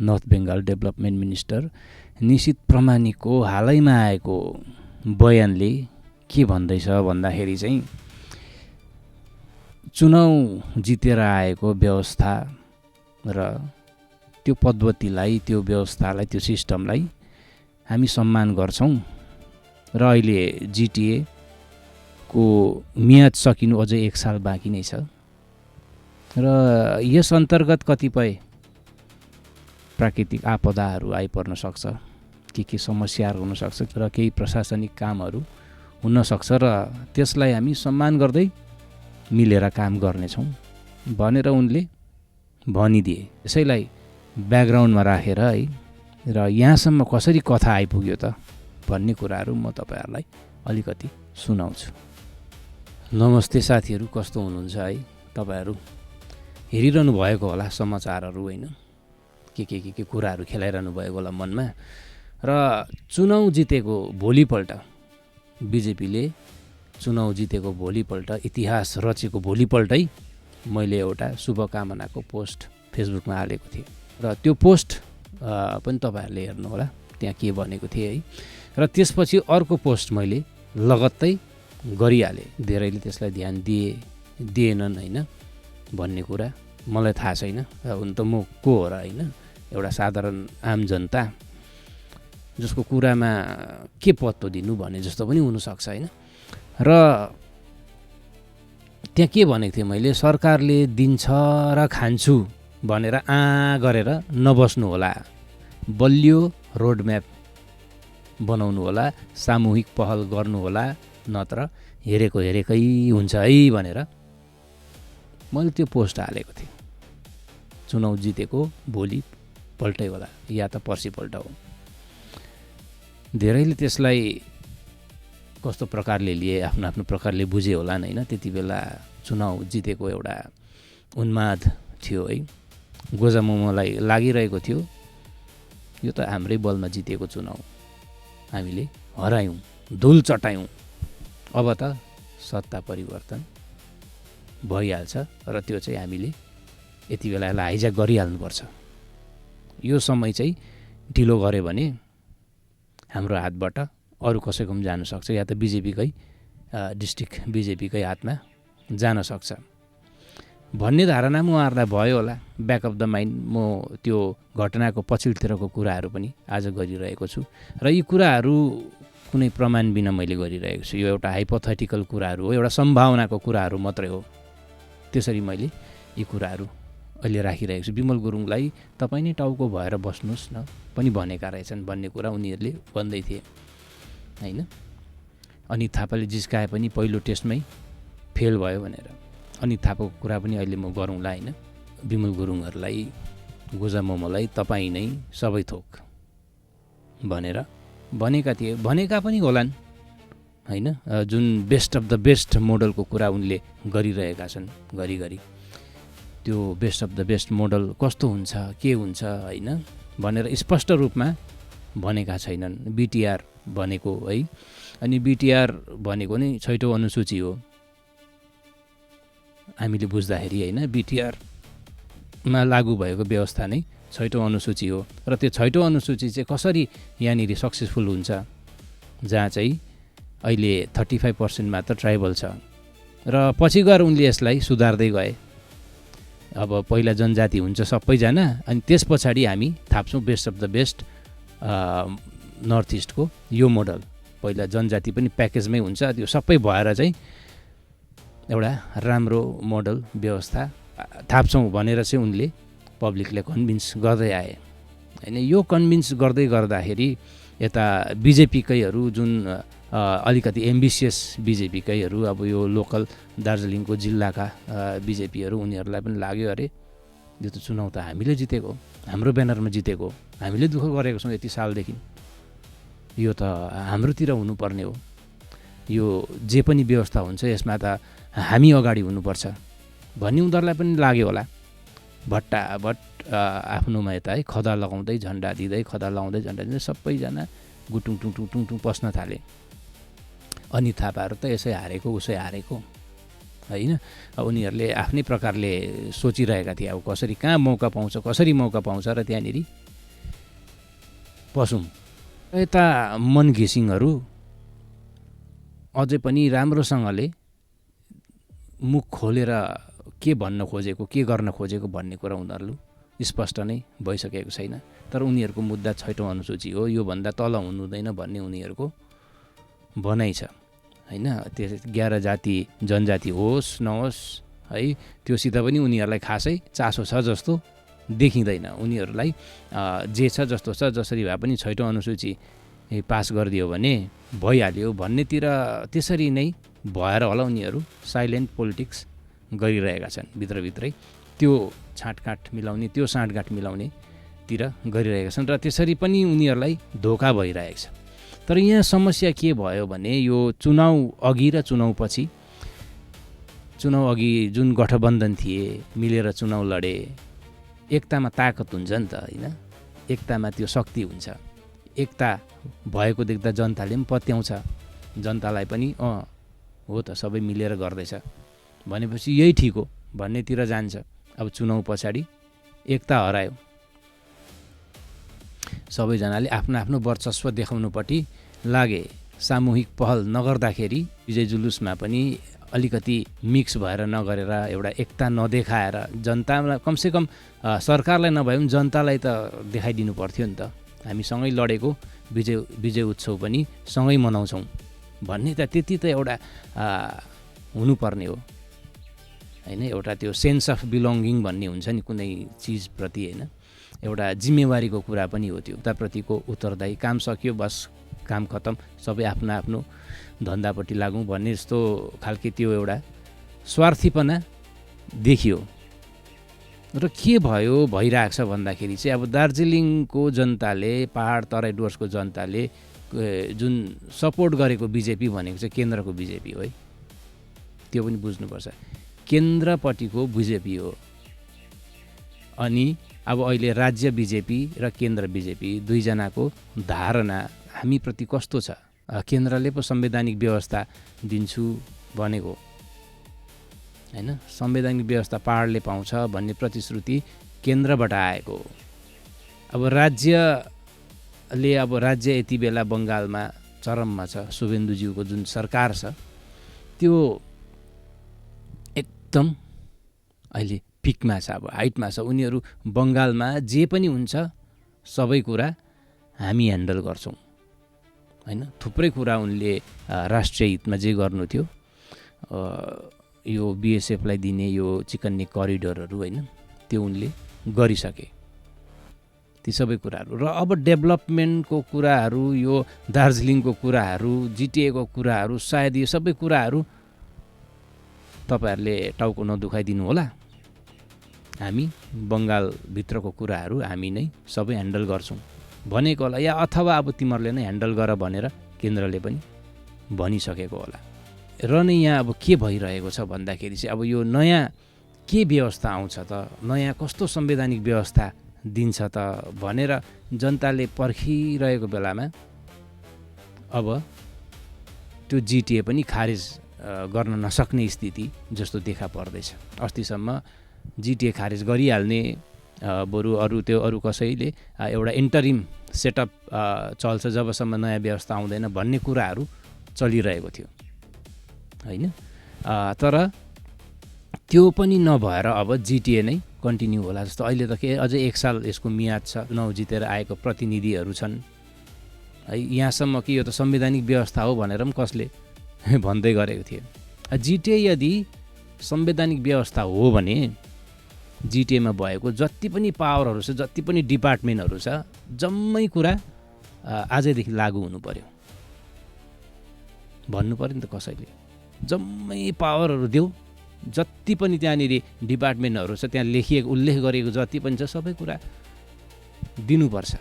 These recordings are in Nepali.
नर्थ बेङ्गाल डेभलपमेन्ट मिनिस्टर निशित प्रमाणिकको हालैमा आएको बयानले के भन्दैछ भन्दाखेरि चाहिँ चुनाव जितेर आएको व्यवस्था र त्यो पद्धतिलाई, त्यो व्यवस्थालाई, त्यो सिस्टमलाई हामी सम्मान गर्छौँ र अहिले जिटिएको मियाद सकिनु अझै 1 साल बाँकी नै छ र यस अन्तर्गत कतिपय प्राकृतिक आपदाहरू आइपर्न सक्छ, के समस्याहरू हुनसक्छ र केही प्रशासनिक कामहरू हुनसक्छ र त्यसलाई हामी सम्मान गर्दै मिलेर काम गर्नेछौँ भनेर उनले भनिदिए। यसैलाई ब्याकग्राउन्डमा राखेर है र यहाँसम्म कसरी कथा आइपुग्यो त भन्ने कुराहरू म तपाईँहरूलाई अलिकति सुनाउँछु। नमस्ते साथीहरू, कस्तो हुनुहुन्छ है? तपाईँहरू हेरिरहनु भएको होला समाचारहरू होइन, के कुराहरू खेलाइरहनु भएको होला मनमा। र चुनाव जितेको भोलिपल्ट बिजेपीले चुनाव जितेको भोलिपल्ट, इतिहास रचेको भोलिपल्टै मैले एउटा शुभकामनाको पोस्ट फेसबुकमा हालेको थिएँ र त्यो पोस्ट पनि तपाईँहरूले हेर्नुहोला, त्यहाँ के भनेको थिएँ है। र त्यसपछि अर्को पोस्ट मैले लगत्तै गरिहालेँ। धेरैले त्यसलाई ध्यान दिएनन् होइन भन्ने कुरा मलाई थाहा छैन। हुन त म को हो र होइन, एउटा साधारण आम जनता जसको कुरामा के पत्तो दिनु भने जस्तो पनि हुनसक्छ होइन। र त्यहाँ के भनेको थिएँ मैले, सरकारले दिन्छ र खान्छु भनेर गरेर नबस्नु होला, बलियो रोडम्याप बनाउनु होला, सामूहिक पहल गर्नु होला, नत्र हेरेकै हुन्छ है भनेर मैले त्यो पोस्ट हालेको थिएँ। चुनाव जितेको भोलिपल्टै होला या त पर्सिपल्ट हो। धेरैले त्यसलाई कस्तो प्रकारले लिए, आफ्नो प्रकारले बुझे होला होइन। त्यति बेला चुनाव जितेको एउटा उन्माद थियो है, गोजामोमोलाई लागिरहेको थियो यो त हाम्रै बलमा जितेको चुनाव, हामीले हरायौँ, धुल चटायौँ, अब त सत्ता परिवर्तन भइहाल्छ र त्यो चाहिँ हामीले यति बेला यसलाई हाइज्याक गरिहाल्नुपर्छ। यो समय चाहिँ ढिलो गऱ्यो भने हाम्रो हातबाट अरू कसैको पनि जान सक्छ, या त बिजेपीकै डिस्ट्रिक्ट बिजेपीकै हातमा जान सक्छ भन्ने धारणा उहाँहरूलाई भयो होला। ब्याक अफ द माइन्ड म त्यो घटनाको पछिल्लोतिरको कुराहरू पनि आज गरिरहेको छु र यी कुराहरू कुनै प्रमाण बिना मैले गरिरहेको छु। यो एउटा हाइपोथेटिकल कुराहरू हो, एउटा सम्भावनाको कुराहरू मात्रै हो। त्यसरी मैले यी कुराहरू अहिले राखिरहेको छु। विमल गुरुङलाई तपाईँ नै टाउको भएर बस्नुहोस् न पनि भनेका रहेछन् भन्ने कुरा उनीहरूले भन्दै थिए होइन। अनित थापाले जिस्काए पनि पहिलो टेस्टमै फेल भयो भनेर अनित थापाको कुरा पनि अहिले म गरौँला होइन। विमल गुरुङहरूलाई, गोजामोमोलाई तपाईँ नै सबै थोक भनेर भनेका थिए, भनेका पनि होलान् होइन। जुन बेस्ट अफ द बेस्ट मोडलको कुरा उनले गरिरहेका छन् घरिघरि, त्यो best of the best model कस्तो हुन्छ, के हुन्छ होइन भनेर स्पष्ट रूपमा भनेका छैनन्। बिटिआर भनेको है, अनि बिटिआर भनेको नै 6औं अनुसूची हो हामीले बुझ्दाखेरि होइन। बिटिआरमा लागू भएको व्यवस्था नै 6औं अनुसूची हो र त्यो 6औं अनुसूची चाहिँ कसरी यहाँनिर सक्सेसफुल हुन्छ, जहाँ चाहिँ अहिले 35% मात्र ट्राइबल छ र पछि गएर उनले यसलाई सुधार्दै गए। अब पहिला जनजाति हुन्छ सबैजना, अनि त्यस पछाडि हामी थाप्छौँ best of the best north इस्टको यो मोडल। पहिला जनजाति पनि प्याकेजमै हुन्छ, त्यो सबै भएर चाहिँ एउटा राम्रो मोडल व्यवस्था थाप्छौँ भनेर चाहिँ उनले पब्लिकले कन्भिन्स गर्दै आए होइन। यो कन्भिन्स गर्दै गर्दाखेरि यता बिजेपीकैहरू जुन अलिकति एम्बिसियस बिजेपीकैहरू, अब यो लोकल दार्जिलिङको जिल्लाका बिजेपीहरू, उनीहरूलाई पनि लाग्यो अरे यो त चुनाव त हामीले जितेको, हाम्रो ब्यानरमा जितेको, हामीले दुःख गरेको छौँ यति सालदेखि, यो त हाम्रोतिर हुनुपर्ने हो, यो जे पनि व्यवस्था हुन्छ यसमा त हामी अगाडि हुनुपर्छ भन्ने उनीहरूलाई पनि लाग्यो होला। भट्टाभट आफ्नोमा यता है खदा लगाउँदै झन्डा दिँदै, खदा लगाउँदै झन्डा दिँदै सबैजना गुटुङ टुङ टुङ टुङ टुङ पस्न थाले। अनि थापाहरू त यसै हारेको उसै हारेको होइन। उनीहरूले आफ्नै प्रकारले सोचिरहेका थिए, अब कसरी कहाँ मौका पाउँछ, कसरी मौका पाउँछ र त्यहाँनिर पसौँ। यता मन घिसिङहरू अझै पनि राम्रोसँगले मुख खोलेर के भन्न खोजेको, के गर्न खोजेको भन्ने कुरा उनीहरू स्पष्ट नै भइसकेको छैन। तर उनीहरूको मुद्दा 6औं अनुसूची हो, योभन्दा तल हुनु हुँदैन भन्ने उनीहरूको भनाइ छ होइन। त्यस 11 जाति जनजाति होस् नहोस् है, त्योसित पनि उनीहरूलाई खासै चासो छ जस्तो देखिँदैन। उनीहरूलाई जे छ जस्तो छ, जसरी भए पनि 6औं अनुसूची पास गरिदियो भने भइहाल्यो भन्नेतिर त्यसरी नै भएर होला उनीहरू साइलेन्ट पोलिटिक्स गरिरहेका छन्। भित्रभित्रै त्यो छाँटकाँट मिलाउने, त्यो साँठगाँठ मिलाउनेतिर गरिरहेका छन् र त्यसरी पनि उनीहरूलाई धोका भइरहेको छ। तर यहाँ समस्या के भयो भने यो चुनाव अघि र चुनाव पछि, चुनाव अघि जुन गठबन्धन थिए, मिलेर चुनाव लडे, एकतामा ताकत हुन्छ नि त होइन, एकतामा त्यो शक्ति हुन्छ। एकता भएको देख्दा जनताले पनि पत्याउँछ, जनतालाई पनि हो त सबै मिलेर गर्दैछ भनेपछि यही ठिक हो भन्नेतिर जान्छ। अब चुनाव पछाडि एकता हरायो, सबैजनाले आफ्नो आफ्नो वर्चस्व देखाउनुपट्टि लागे। सामूहिक पहल नगर्दाखेरि विजय जुलुसमा पनि अलिकति मिक्स भएर नगरेर, एउटा एकता नदेखाएर, जनतालाई कमसेकम सरकारलाई नभए पनि जनतालाई त देखाइदिनु पर्थ्यो नि त, हामी सँगै लडेको विजय उत्सव पनि सँगै मनाउँछौँ भन्ने त त्यति त एउटा हुनुपर्ने हो होइन। एउटा त्यो सेन्स अफ बिलोङ्गिङ भन्ने हुन्छ नि कुनै चिजप्रति होइन, एउटा जिम्मेवारीको कुरा पनि हो त्यो। उताप्रतिको उत्तरदायी, काम सकियो बस काम खतम, सबै आफ्नो आफ्नो धन्दापट्टि लागौँ भन्ने जस्तो खालके त्यो एउटा स्वार्थीपना देखियो। र के भयो भइरहेको छ भन्दाखेरि चाहिँ अब दार्जिलिङको जनताले, पहाड तराई डुवर्सको जनताले जुन सपोर्ट गरेको बिजेपी भनेको चाहिँ केन्द्रको बिजेपी हो है, त्यो पनि बुझ्नुपर्छ। केन्द्रपट्टिको बिजेपी हो। अनि अब अहिले राज्य बिजेपी र केन्द्र बिजेपी दुईजनाको धारणा हामीप्रति कस्तो छ? केन्द्रले पो संवैधानिक व्यवस्था दिन्छु भनेको होइन, संवैधानिक व्यवस्था पहाडले पाउँछ भन्ने प्रतिश्रुति केन्द्रबाट आएको। अब राज्यले, अब राज्य यति बेला बङ्गालमा चरममा छ, शुभेन्दुज्यूको जुन सरकार छ त्यो एकदम अहिले पिकमा छ, अब हाइटमा छ। उनीहरू बङ्गालमा जे पनि हुन्छ सबै कुरा हामी ह्यान्डल गर्छौँ होइन। थुप्रै कुरा उनले राष्ट्रिय हितमा जे गर्नु थियो, यो बिएसएफलाई दिने यो चिकन नेक करिडोरहरू होइन, त्यो उनले गरिसके, ती सबै कुराहरू। र अब डेभलपमेन्टको कुराहरू, यो दार्जिलिङको कुराहरू, जिटिएको कुराहरू, सायद यो सबै कुराहरू तपाईँहरूले टाउको नदुखाइदिनु होला, हामी बङ्गालभित्रको कुराहरू हामी नै सबै ह्यान्डल गर्छौँ भनेको होला, या अथवा अब तिमीहरूले नै ह्यान्डल गर भनेर केन्द्रले पनि भनिसकेको होला। र नै यहाँ अब के भइरहेको छ भन्दाखेरि चाहिँ अब यो नयाँ के व्यवस्था आउँछ त, नयाँ कस्तो संवैधानिक व्यवस्था दिन्छ त भनेर जनताले पर्खिरहेको बेलामा अब त्यो जिटिए पनि खारेज गर्न नसक्ने स्थिति जस्तो देखा पर्दैछ। अस्तिसम्म जिटिए खारेज गरिहाल्ने, बरु अरू कसैले एउटा इन्टरिम सेटअप चल्छ जबसम्म नयाँ व्यवस्था आउँदैन भन्ने कुराहरू चलिरहेको थियो होइन। तर त्यो पनि नभएर अब जिटिए नै कन्टिन्यू होला जस्तो। अहिले त के अझै 1 साल यसको मियाद छ, चुनाव जितेर आएको प्रतिनिधिहरू छन् है। यहाँसम्म कि यो त संवैधानिक व्यवस्था हो भनेर पनि कसले भन्दै गरेको थियो। जिटिए यदि संवैधानिक व्यवस्था हो भने जिटिएमा भएको जति पनि पावरहरू छ, जति पनि डिपार्टमेन्टहरू छ, जम्मै कुरा आजैदेखि लागू हुनु पर्यो भन्नु पर्यो नि त कसैले। जम्मै पावरहरू देऊ, जति पनि त्यहाँनिर डिपार्टमेन्टहरू छ, त्यहाँ लेखिएको उल्लेख गरिएको जति पनि छ सबै कुरा दिनुपर्छ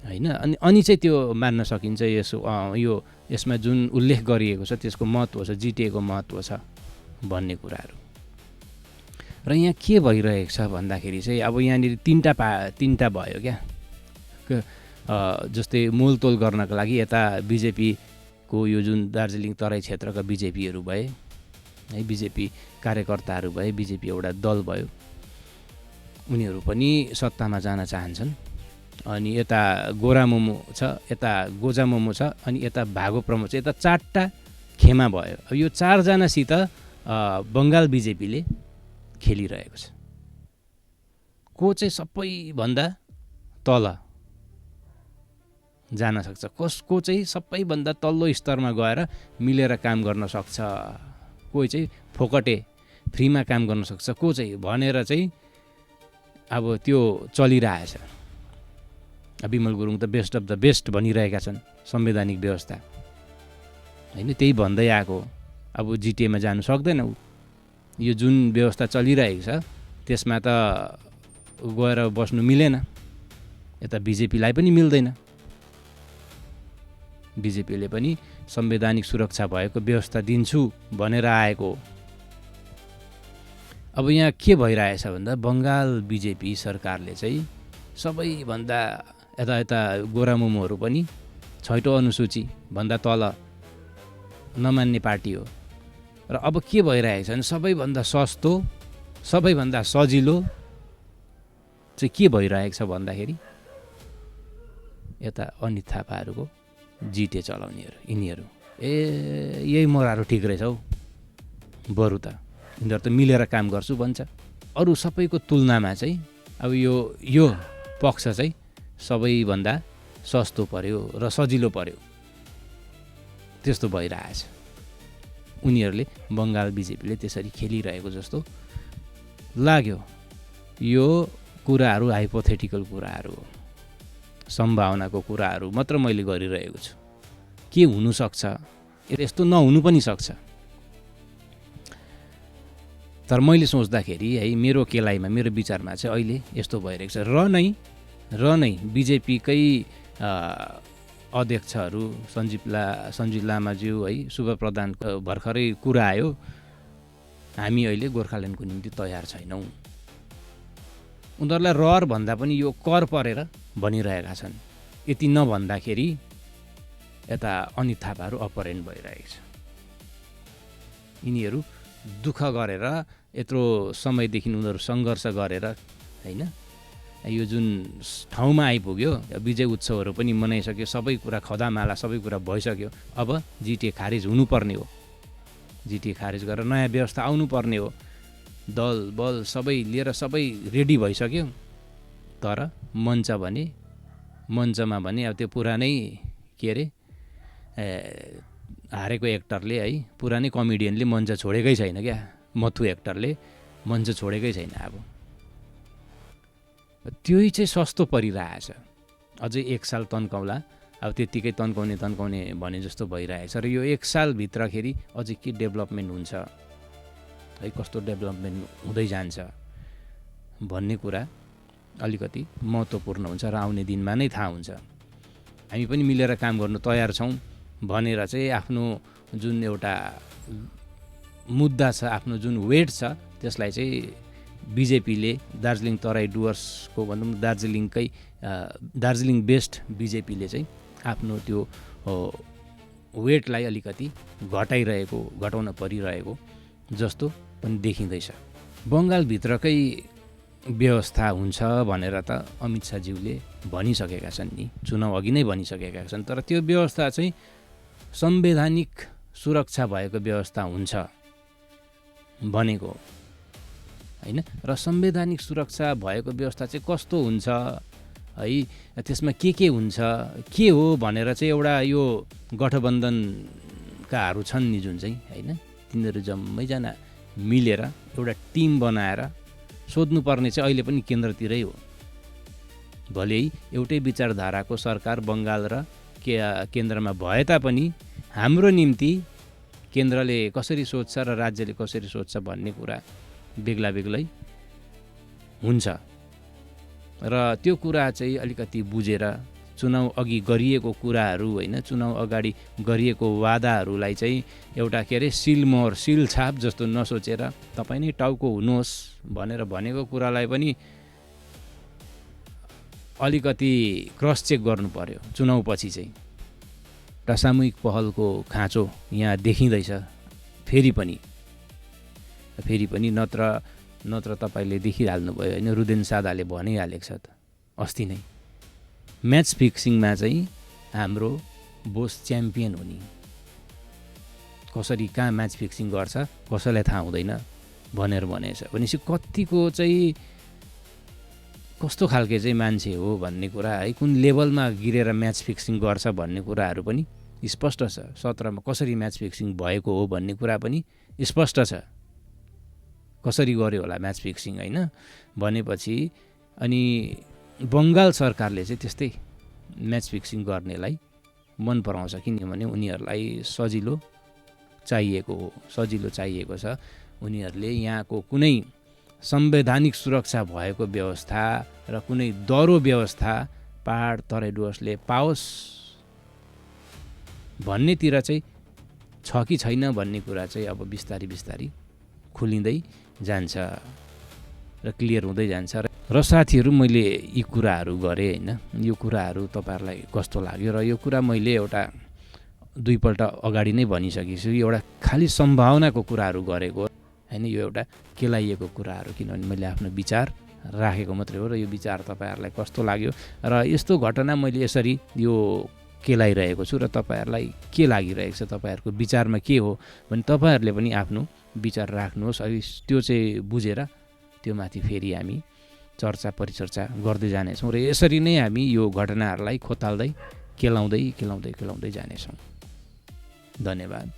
होइन। अनि चाहिँ त्यो मान्न सकिन्छ यसमा जुन उल्लेख गरिएको छ त्यसको महत्त्व छ, जिटिएको महत्त्व छ भन्ने कुराहरू। र यहाँ के भइरहेको छ भन्दाखेरि चाहिँ अब यहाँनिर तिनवटा भयो क्या, जस्तै मोलतोल गर्नको लागि यता बिजेपीको यो जुन दार्जिलिङ तराई क्षेत्रका बिजेपीहरू भए है, बिजेपी कार्यकर्ताहरू भए, बिजेपी एउटा दल भयो। उनीहरू पनि सत्तामा जान चाहन्छन्। अनि यता गोरा मोमो छ, यता गोजा मोमो छ, अनि यता भागो प्रमोद छ, यता 4टा खेमा भयो। अब यो 4जनासित बङ्गाल बिजेपीले खेलिरहेको छ। को चाहिँ सबैभन्दा तल जान सक्छ, कसको चाहिँ सबैभन्दा तल्लो स्तरमा गएर मिलेर काम गर्न सक्छ, कोही चाहिँ फोकटे फ्रीमा काम गर्न सक्छ, को चाहिँ भनेर चाहिँ अब त्यो चलिरहेछ। विमल गुरुङ त बेस्ट अफ द बेस्ट भनिरहेका छन् संवैधानिक व्यवस्था, होइन? त्यही भन्दै आएको। अब जिटिएमा जानु सक्दैन ऊ। यो जुन व्यवस्था चलिरहेको छ त्यसमा त गएर बस्नु मिलेन। यता बिजेपीलाई पनि मिल्दैन। बिजेपीले पनि संवैधानिक सुरक्षा भएको व्यवस्था दिन्छु भनेर आएको। अब यहाँ के भइरहेछ भन्दा बङ्गाल बिजेपी सरकारले चाहिँ सबैभन्दा यता गोरा मोमोहरू पनि 6औं अनुसूची भन्दा तल नमान्ने पार्टी हो। र अब के भइरहेछ भने सबैभन्दा सस्तो, सबैभन्दा सजिलो चाहिँ के भइरहेको छ भन्दाखेरि यता अनित थापाहरूको जिटे चलाउनेहरू यिनीहरू यही मोराहरू ठिक रहेछ हौ, बरु त यिनीहरू त मिलेर काम गर्छु भन्छ। अरू सबैको तुलनामा चाहिँ अब यो पक्ष चाहिँ सबैभन्दा सस्तो पर्यो र सजिलो पर्यो, त्यस्तो भइरहेछ। उनीहरूले बङ्गाल बिजेपीले त्यसरी खेलिरहेको जस्तो लाग्यो। यो कुराहरू हाइपोथेटिकल कुराहरू हो, सम्भावनाको कुराहरू मात्र मैले गरिरहेको छु। के हुनसक्छ, यस्तो नहुनु पनि सक्छ। तर मैले सोच्दाखेरि है, मेरो केलाइमा, मेरो विचारमा चाहिँ अहिले यस्तो भइरहेको छ। र नै बिजेपीकै अध्यक्षहरू सञ्जीव लामाज्यू है, शुभ प्रधान भर्खरै कुरा आयो, हामी अहिले गोर्खाल्यान्डको निम्ति तयार छैनौँ। उनीहरूलाई रहर भन्दा पनि यो कर परेर भनिरहेका छन्। यति नभन्दाखेरि यता अनित थापाहरू अपरेन्ट भइरहेको छ। यिनीहरू दुःख गरेर यत्रो समयदेखि उनीहरू सङ्घर्ष गरेर होइन, यो जुन ठाउँमा आइपुग्यो, विजय उत्सवहरू पनि मनाइसक्यो, सबै कुरा खदामाला सबै कुरा भइसक्यो। अब जिटिए खारिज हुनुपर्ने हो। जिटिए खारिज गरेर नयाँ व्यवस्था आउनुपर्ने हो। दल बल सबै लिएर सबै रेडी भइसक्यो। तर मञ्चमा भने अब त्यो पुरानै के अरे हारेको एक्टरले है, पुरानै कमेडियनले मञ्च छोडेकै छैन क्या। मथु एक्टरले मञ्च छोडेकै छैन। अब त्यही चाहिँ सस्तो परिरहेछ। अझै 1 साल तन्काउला, अब त्यत्तिकै तन्काउने भने जस्तो भइरहेछ। र यो 1 सालभित्रखेरि अझै के डेभलपमेन्ट हुन्छ है, कस्तो डेभलपमेन्ट हुँदै जान्छ भन्ने कुरा अलिकति महत्त्वपूर्ण हुन्छ र आउने दिनमा नै थाहा हुन्छ। हामी पनि मिलेर काम गर्नु तयार छौँ भनेर चाहिँ आफ्नो जुन एउटा मुद्दा छ, आफ्नो जुन वेट छ, त्यसलाई चाहिँ बिजेपीले दार्जिलिङ तराई डुवर्सको भनौँ दार्जिलिङ बेस्ड बिजेपीले चाहिँ आफ्नो त्यो वेटलाई अलिकति घटाउन परिरहेको जस्तो पनि देखिँदैछ। बङ्गालभित्रकै व्यवस्था हुन्छ भनेर त अमित शाहज्यूले भनिसकेका छन् नि, चुनाव अघि नै भनिसकेका छन्। तर त्यो व्यवस्था चाहिँ संवैधानिक सुरक्षा भएको व्यवस्था हुन्छ भनेको होइन। र संवैधानिक सुरक्षा भएको व्यवस्था चाहिँ कस्तो हुन्छ है, त्यसमा के हुन्छ, के हो भनेर चाहिँ एउटा यो गठबन्धनकाहरू छन् नि जुन चाहिँ होइन, तिनीहरू जम्मैजना मिलेर एउटा टिम बनाएर सोध्नुपर्ने चाहिँ अहिले पनि केन्द्रतिरै हो। भले एउटै विचारधाराको सरकार बङ्गाल र केन्द्रमा भए तापनि हाम्रो निम्ति केन्द्रले कसरी सोच्छ र राज्यले कसरी सोच्छ भन्ने कुरा बेग्ला बेग्लै हुन्छ। र त्यो कुरा चाहिँ अलिकति बुझेर चुनाव अघि गरिएको कुराहरू होइन, चुनाव अगाडि गरिएको वादाहरूलाई चाहिँ एउटा के अरे सिल छाप जस्तो नसोचेर तपाईँ नै टाउको हुनुहोस् भनेर भनेको कुरालाई पनि अलिकति क्रस चेक गर्नु पर्यो चुनावपछि चाहिँ। र सामूहिक पहलको खाँचो यहाँ देखिँदैछ फेरि पनि, नत्र नत्र तपाईँले देखिहाल्नुभयो होइन, रुदेन सादाले भनिहालेको छ त अस्ति नै, म्याच फिक्सिङमा चाहिँ हाम्रो बोस च्याम्पियन हो नि। कसरी कहाँ म्याच फिक्सिङ गर्छ कसैलाई थाहा हुँदैन भनेर भनेछ भनेपछि कतिको चाहिँ कस्तो खालके चाहिँ मान्छे हो भन्ने कुरा है, कुन लेभलमा गिरेर म्याच फिक्सिङ गर्छ भन्ने कुराहरू पनि स्पष्ट छ। 17मा कसरी म्याच फिक्सिङ भएको हो भन्ने कुरा पनि स्पष्ट छ, कसरी गर्यो होला म्याच फिक्सिङ होइन भनेपछि। अनि बङ्गाल सरकारले चाहिँ त्यस्तै म्याच फिक्सिङ गर्नेलाई मन पराउँछ, किनभने उनीहरूलाई सजिलो चाहिएको छ। उनीहरूले यहाँको कुनै संवैधानिक सुरक्षा भएको व्यवस्था र कुनै दह्रो व्यवस्था पहाड तराई डुवर्सले पाओस् भन्नेतिर चाहिँ छ कि छैन भन्ने कुरा चाहिँ अब बिस्तारी खुलिँदै जान्छ र क्लियर हुँदै जान्छ। र साथीहरू, मैले यी कुराहरू गरेँ होइन, यो कुराहरू तपाईँहरूलाई कस्तो लाग्यो? र यो कुरा मैले एउटा 2 पल्ट अगाडि नै भनिसकेको छु, यो एउटा खालि सम्भावनाको कुराहरू गरेको होइन, यो एउटा केलाइएको कुराहरू, किनभने मैले आफ्नो विचार राखेको मात्रै हो। र यो विचार तपाईँहरूलाई कस्तो लाग्यो र यस्तो घटना मैले यसरी यो केलाइरहेको छु र तपाईँहरूलाई के लागिरहेको छ, तपाईँहरूको विचारमा के हो भने तपाईँहरूले पनि आफ्नो विचार राख्नुहोस्। अनि त्यो चाहिँ बुझेर त्यो माथि फेरि हामी चर्चा परिचर्चा गर्दै जानेछौँ र यसरी नै हामी यो घटनाहरूलाई खोताल्दै केलाउँदै जानेछौँ। धन्यवाद।